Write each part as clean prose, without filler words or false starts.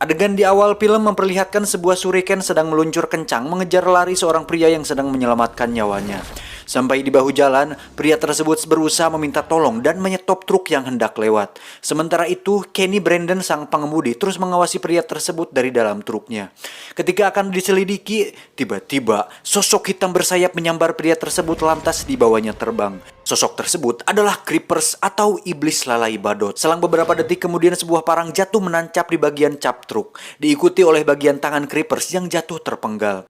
Adegan di awal film memperlihatkan sebuah shuriken sedang meluncur kencang mengejar lari seorang pria yang sedang menyelamatkan nyawanya. Sampai di bahu jalan, pria tersebut berusaha meminta tolong dan menyetop truk yang hendak lewat. Sementara itu, Kenny Brandon sang pengemudi terus mengawasi pria tersebut dari dalam truknya. Ketika akan diselidiki, tiba-tiba sosok hitam bersayap menyambar pria tersebut lantas dibawanya terbang. Sosok tersebut adalah Creepers atau iblis lalai badut. Selang beberapa detik kemudian sebuah parang jatuh menancap di bagian cap truk, diikuti oleh bagian tangan Creepers yang jatuh terpenggal.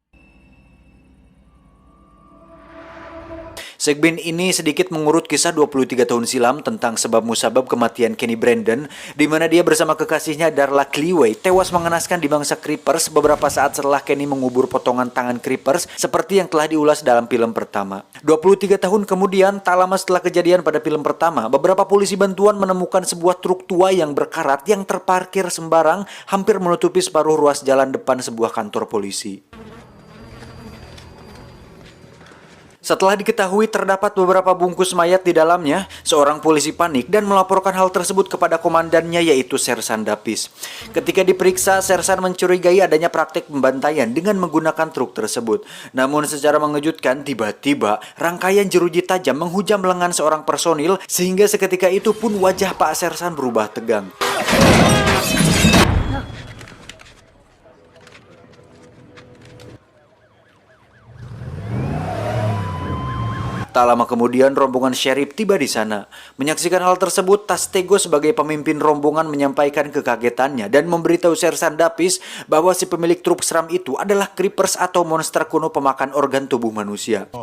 Segmen ini sedikit mengurut kisah 23 tahun silam tentang sebab musabab kematian Kenny Brandon, di mana dia bersama kekasihnya Darla Clewey tewas mengenaskan di bangsa Creepers beberapa saat setelah Kenny mengubur potongan tangan Creepers seperti yang telah diulas dalam film pertama. 23 tahun kemudian, tak lama setelah kejadian pada film pertama, beberapa polisi bantuan menemukan sebuah truk tua yang berkarat yang terparkir sembarang hampir menutupi separuh ruas jalan depan sebuah kantor polisi. Setelah diketahui terdapat beberapa bungkus mayat di dalamnya, seorang polisi panik dan melaporkan hal tersebut kepada komandannya yaitu Sersan Dapis. Ketika diperiksa, Sersan mencurigai adanya praktik pembantaian dengan menggunakan truk tersebut. Namun secara mengejutkan, tiba-tiba rangkaian jeruji tajam menghujam lengan seorang personil sehingga seketika itu pun wajah Pak Sersan berubah tegang. Tak lama kemudian rombongan sheriff tiba di sana. Menyaksikan hal tersebut, Tastego sebagai pemimpin rombongan menyampaikan kekagetannya dan memberitahu Sersan Dapis bahwa si pemilik truk seram itu adalah Creepers atau monster kuno pemakan organ tubuh manusia.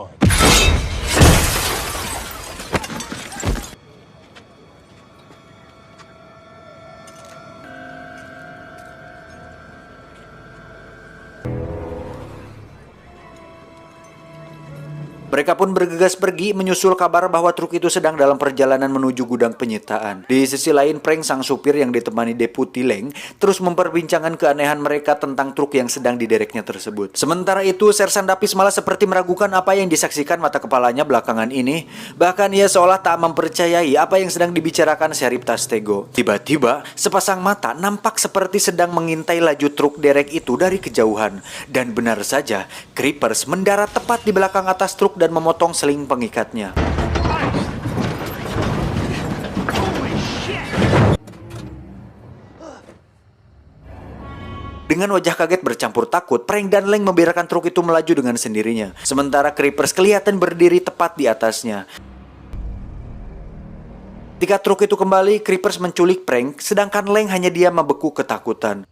Mereka pun bergegas pergi menyusul kabar bahwa truk itu sedang dalam perjalanan menuju gudang penyitaan. Di sisi lain, Frank sang supir yang ditemani Deputi Leng terus memperbincangkan keanehan mereka tentang truk yang sedang didereknya tersebut. Sementara itu, Sersan Dapis malah seperti meragukan apa yang disaksikan mata kepalanya belakangan ini. Bahkan ia seolah tak mempercayai apa yang sedang dibicarakan Sheriff Tastego. Tiba-tiba, sepasang mata nampak seperti sedang mengintai laju truk derek itu dari kejauhan. Dan benar saja, Creepers mendarat tepat di belakang atas truk dan memotong seling pengikatnya. Dengan wajah kaget bercampur takut, Frank dan Leng membiarkan truk itu melaju dengan sendirinya. Sementara Creepers kelihatan berdiri tepat di atasnya. Ketika truk itu kembali, Creepers menculik Frank, sedangkan Leng hanya diam membeku ketakutan.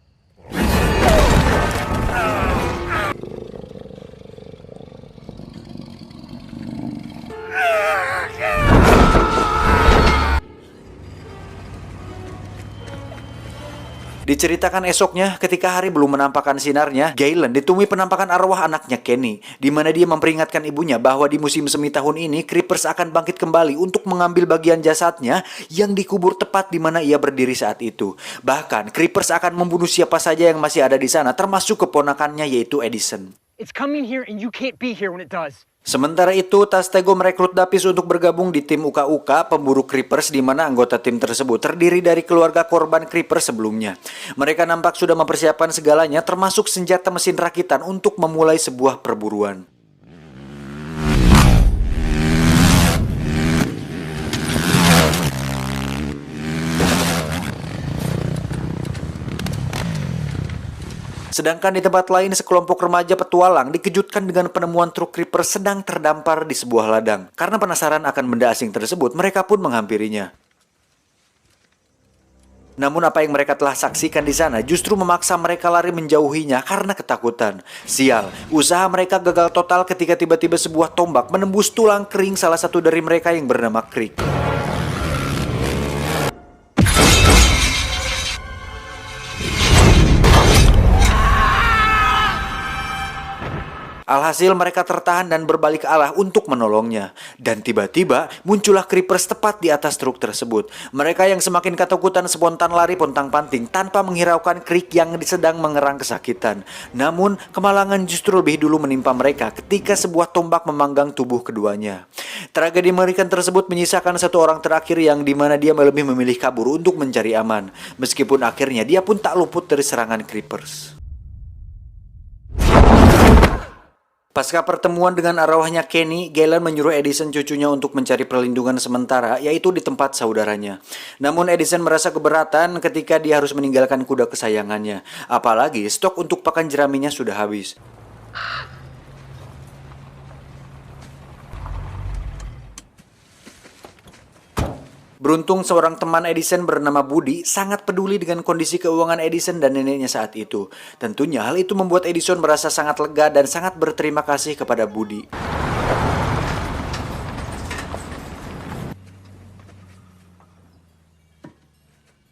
Diceritakan esoknya, ketika hari belum menampakkan sinarnya, Galen ditemui penampakan arwah anaknya Kenny, di mana dia memperingatkan ibunya bahwa di musim semi tahun ini, Creepers akan bangkit kembali untuk mengambil bagian jasadnya yang dikubur tepat di mana ia berdiri saat itu. Bahkan, Creepers akan membunuh siapa saja yang masih ada di sana, termasuk keponakannya yaitu Edison. It's coming here and you can't be here when it does. Sementara itu, Tastego merekrut Dapis untuk bergabung di tim Uka-Uka pemburu Creepers, di mana anggota tim tersebut terdiri dari keluarga korban Creepers sebelumnya. Mereka nampak sudah mempersiapkan segalanya, termasuk senjata mesin rakitan untuk memulai sebuah perburuan. Sedangkan di tempat lain, sekelompok remaja petualang dikejutkan dengan penemuan truk Creeper sedang terdampar di sebuah ladang. Karena penasaran akan benda asing tersebut, mereka pun menghampirinya. Namun apa yang mereka telah saksikan di sana justru memaksa mereka lari menjauhinya karena ketakutan. Sial, usaha mereka gagal total ketika tiba-tiba sebuah tombak menembus tulang kering salah satu dari mereka yang bernama Crick. Alhasil mereka tertahan dan berbalik arah untuk menolongnya. Dan tiba-tiba muncullah creepers tepat di atas truk tersebut. Mereka yang semakin ketakutan spontan lari pontang-panting tanpa menghiraukan Crick yang sedang mengerang kesakitan. Namun kemalangan justru lebih dulu menimpa mereka ketika sebuah tombak memanggang tubuh keduanya. Tragedi mengerikan tersebut menyisakan satu orang terakhir yang dimana dia lebih memilih kabur untuk mencari aman. Meskipun akhirnya dia pun tak luput dari serangan creepers. Pasca pertemuan dengan arwahnya Kenny, Galen menyuruh Edison cucunya untuk mencari perlindungan sementara, yaitu di tempat saudaranya. Namun Edison merasa keberatan ketika dia harus meninggalkan kuda kesayangannya. Apalagi stok untuk pakan jeraminya sudah habis. Beruntung seorang teman Edison bernama Budi sangat peduli dengan kondisi keuangan Edison dan neneknya saat itu. Tentunya hal itu membuat Edison merasa sangat lega dan sangat berterima kasih kepada Budi.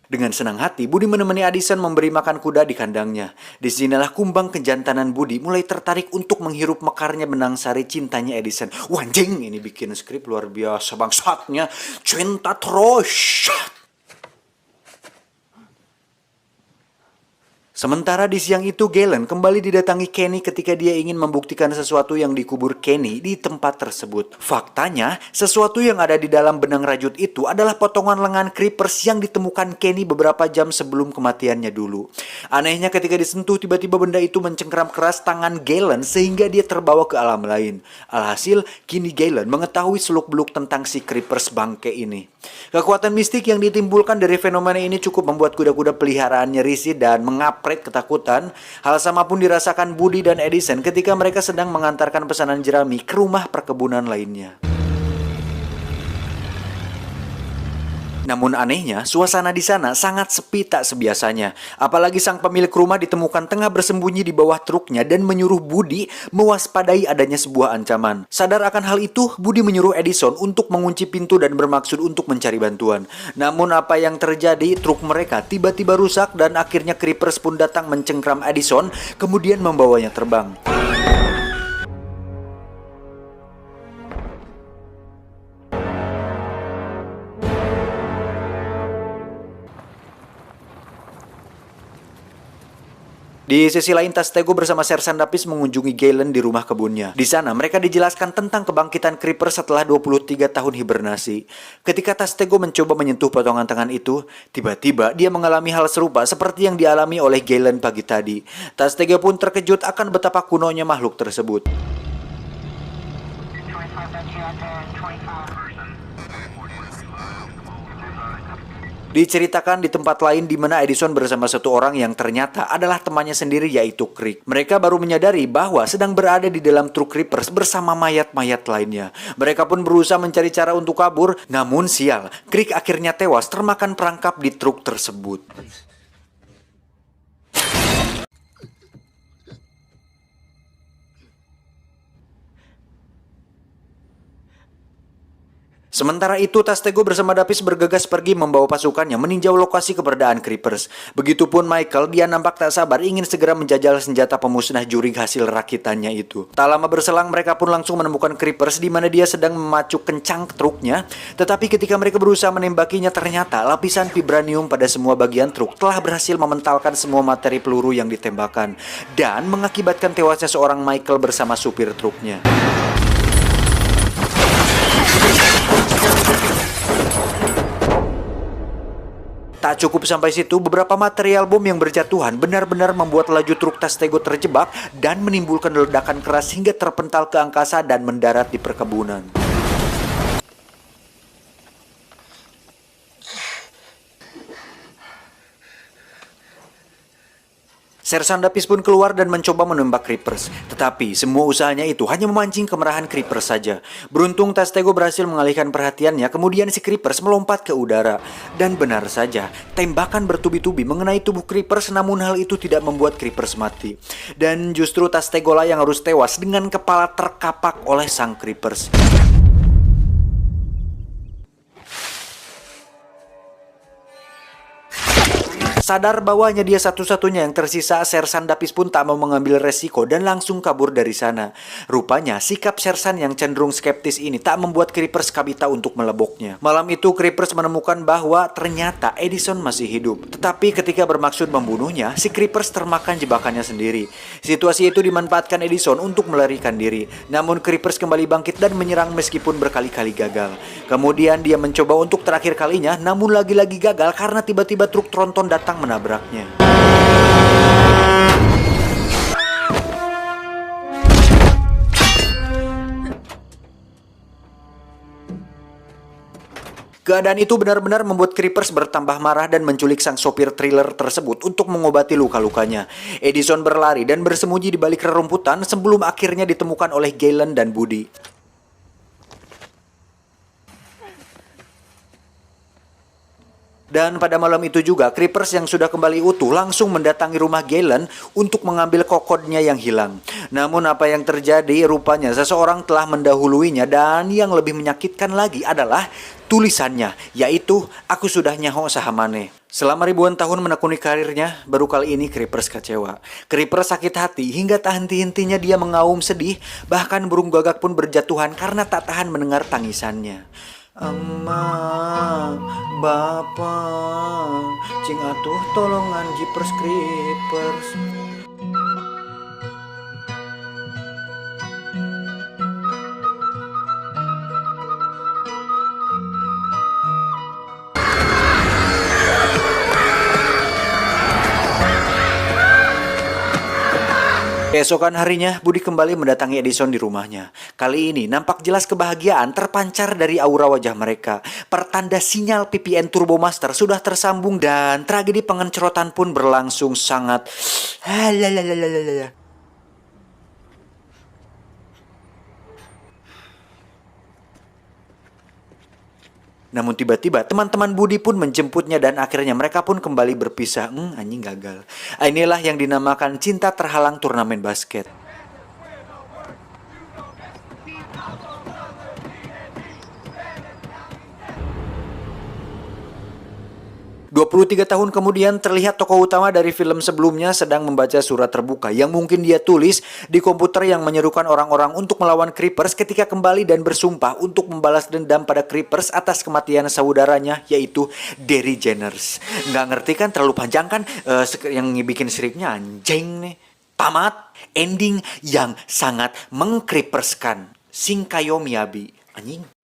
Dengan senang hati, Budi menemani Edison memberi makan kuda di kandangnya. Disinilah kumbang kejantanan Budi mulai tertarik untuk menghirup mekarnya benang sari cintanya Edison. Wanjing, ini bikin skrip luar biasa bangsatnya. Cinta terus. Sementara di siang itu, Galen kembali didatangi Kenny ketika dia ingin membuktikan sesuatu yang dikubur Kenny di tempat tersebut. Faktanya, sesuatu yang ada di dalam benang rajut itu adalah potongan lengan creepers yang ditemukan Kenny beberapa jam sebelum kematiannya dulu. Anehnya ketika disentuh, tiba-tiba benda itu mencengkram keras tangan Galen sehingga dia terbawa ke alam lain. Alhasil, kini Galen mengetahui seluk-beluk tentang si creepers bangke ini. Kekuatan mistik yang ditimbulkan dari fenomena ini cukup membuat kuda-kuda peliharaannya risih dan mengapret ketakutan. Hal sama pun dirasakan Budi dan Edison ketika mereka sedang mengantarkan pesanan jerami ke rumah perkebunan lainnya. Namun anehnya, suasana di sana sangat sepi tak sebiasanya. Apalagi sang pemilik rumah ditemukan tengah bersembunyi di bawah truknya dan menyuruh Budi mewaspadai adanya sebuah ancaman. Sadar akan hal itu, Budi menyuruh Edison untuk mengunci pintu dan bermaksud untuk mencari bantuan. Namun apa yang terjadi, truk mereka tiba-tiba rusak dan akhirnya creepers pun datang mencengkram Edison, kemudian membawanya terbang. Di sisi lain, Tastego bersama Sersan Dapis mengunjungi Galen di rumah kebunnya. Di sana, mereka dijelaskan tentang kebangkitan creeper setelah 23 tahun hibernasi. Ketika Tastego mencoba menyentuh potongan tangan itu, tiba-tiba dia mengalami hal serupa seperti yang dialami oleh Galen pagi tadi. Tastego pun terkejut akan betapa kunonya makhluk tersebut. Diceritakan di tempat lain di mana Edison bersama satu orang yang ternyata adalah temannya sendiri, yaitu Crick. Mereka baru menyadari bahwa sedang berada di dalam truk creepers bersama mayat-mayat lainnya. Mereka pun berusaha mencari cara untuk kabur, namun sial, Crick akhirnya tewas termakan perangkap di truk tersebut. Sementara itu, Tastego bersama Dapis bergegas pergi membawa pasukannya meninjau lokasi keberadaan creepers. Begitupun Michael, dia nampak tak sabar ingin segera menjajal senjata pemusnah jurig hasil rakitannya itu. Tak lama berselang, mereka pun langsung menemukan creepers di mana dia sedang memacu kencang truknya. Tetapi ketika mereka berusaha menembakinya, ternyata lapisan vibranium pada semua bagian truk telah berhasil mementalkan semua materi peluru yang ditembakkan dan mengakibatkan tewasnya seorang Michael bersama supir truknya. Tak cukup sampai situ, beberapa material bom yang berjatuhan benar-benar membuat laju truk Tastego terjebak dan menimbulkan ledakan keras hingga terpental ke angkasa dan mendarat di perkebunan. Sersan Dapis pun keluar dan mencoba menembak creepers. Tetapi semua usahanya itu hanya memancing kemarahan creepers saja. Beruntung Tastego berhasil mengalihkan perhatiannya, kemudian si creepers melompat ke udara. Dan benar saja, tembakan bertubi-tubi mengenai tubuh creepers, namun hal itu tidak membuat creepers mati. Dan justru Tastego lah yang harus tewas dengan kepala terkapak oleh sang creepers. Sadar bahwa hanya dia satu-satunya yang tersisa, Sersan Dapis pun tak mau mengambil resiko dan langsung kabur dari sana. Rupanya, sikap Sersan yang cenderung skeptis ini tak membuat Creepers kabita untuk meleboknya. Malam itu, Creepers menemukan bahwa ternyata Edison masih hidup. Tetapi ketika bermaksud membunuhnya, si Creepers termakan jebakannya sendiri. Situasi itu dimanfaatkan Edison untuk melarikan diri. Namun Creepers kembali bangkit dan menyerang meskipun berkali-kali gagal. Kemudian dia mencoba untuk terakhir kalinya, namun lagi-lagi gagal karena tiba-tiba truk tronton datang menabraknya. Keadaan itu benar-benar membuat Creepers bertambah marah dan menculik sang sopir trailer tersebut untuk mengobati luka-lukanya. Edison berlari dan bersembunyi di balik rerumputan sebelum akhirnya ditemukan oleh Galen dan Budi. Dan pada malam itu juga, Creepers yang sudah kembali utuh langsung mendatangi rumah Galen untuk mengambil kokodnya yang hilang. Namun apa yang terjadi? Rupanya seseorang telah mendahuluinya, dan yang lebih menyakitkan lagi adalah tulisannya, yaitu "Aku sudah nyaho sahamane". Selama ribuan tahun menekuni karirnya, baru kali ini Creepers kecewa. Creepers sakit hati hingga tak henti-hentinya dia mengaum sedih, bahkan burung gagak pun berjatuhan karena tak tahan mendengar tangisannya. Emak, bapak, cing atuh tolongan Jeepers Creepers. Keesokan harinya, Budi kembali mendatangi Edison di rumahnya. Kali ini nampak jelas kebahagiaan terpancar dari aura wajah mereka. Pertanda sinyal VPN Turbo Master sudah tersambung dan tragedi pengencrotan pun berlangsung sangat... Namun tiba-tiba teman-teman Budi pun menjemputnya dan akhirnya mereka pun kembali berpisah. Anjing gagal. Inilah yang dinamakan cinta terhalang turnamen basket. 23 tahun kemudian terlihat tokoh utama dari film sebelumnya sedang membaca surat terbuka yang mungkin dia tulis di komputer yang menyerukan orang-orang untuk melawan Creepers ketika kembali dan bersumpah untuk membalas dendam pada Creepers atas kematian saudaranya, yaitu Derry Jenners. Nggak ngerti kan, terlalu panjang kan, yang bikin siriknya anjing nih. Tamat, ending yang sangat mengcreeperskan. Shinkayo Miyabi. Anjing.